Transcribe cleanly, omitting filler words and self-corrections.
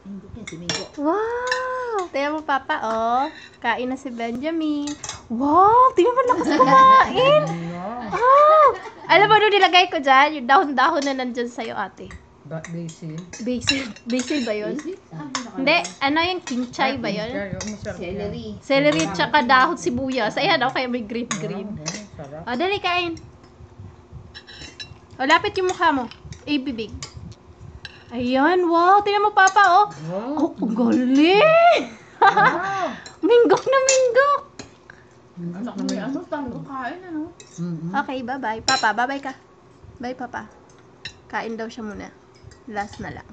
Minggo yan, si Minggo. Wow! Tingnan mo, Papa, oh. Kain na si Benjamin. Wow! Tingnan mo, lakas kumain. Oh! Alam mo, doon nilagay ko dyan, yung dahon-dahon na nandyan sa'yo, ate. Basil. Basil. Basil ba yun? Ah, Hindi. Ano yung kinchay ba yun? celery. Celery tsaka dahon sibuyas. Ayan, oh, kaya may green-green. Sarap. O, dali, kain. O, lapit yung mukha mo. Ibibig. Ayan, wow. Tingnan mo, Papa, oh. Wow. Oh, ang galing. Wow. Minggok na minggok. Anak mo yan, tayo kain ano? Okay, bye-bye. Papa, bye-bye ka. Bye, Papa. Kain daw siya muna. Last na lang.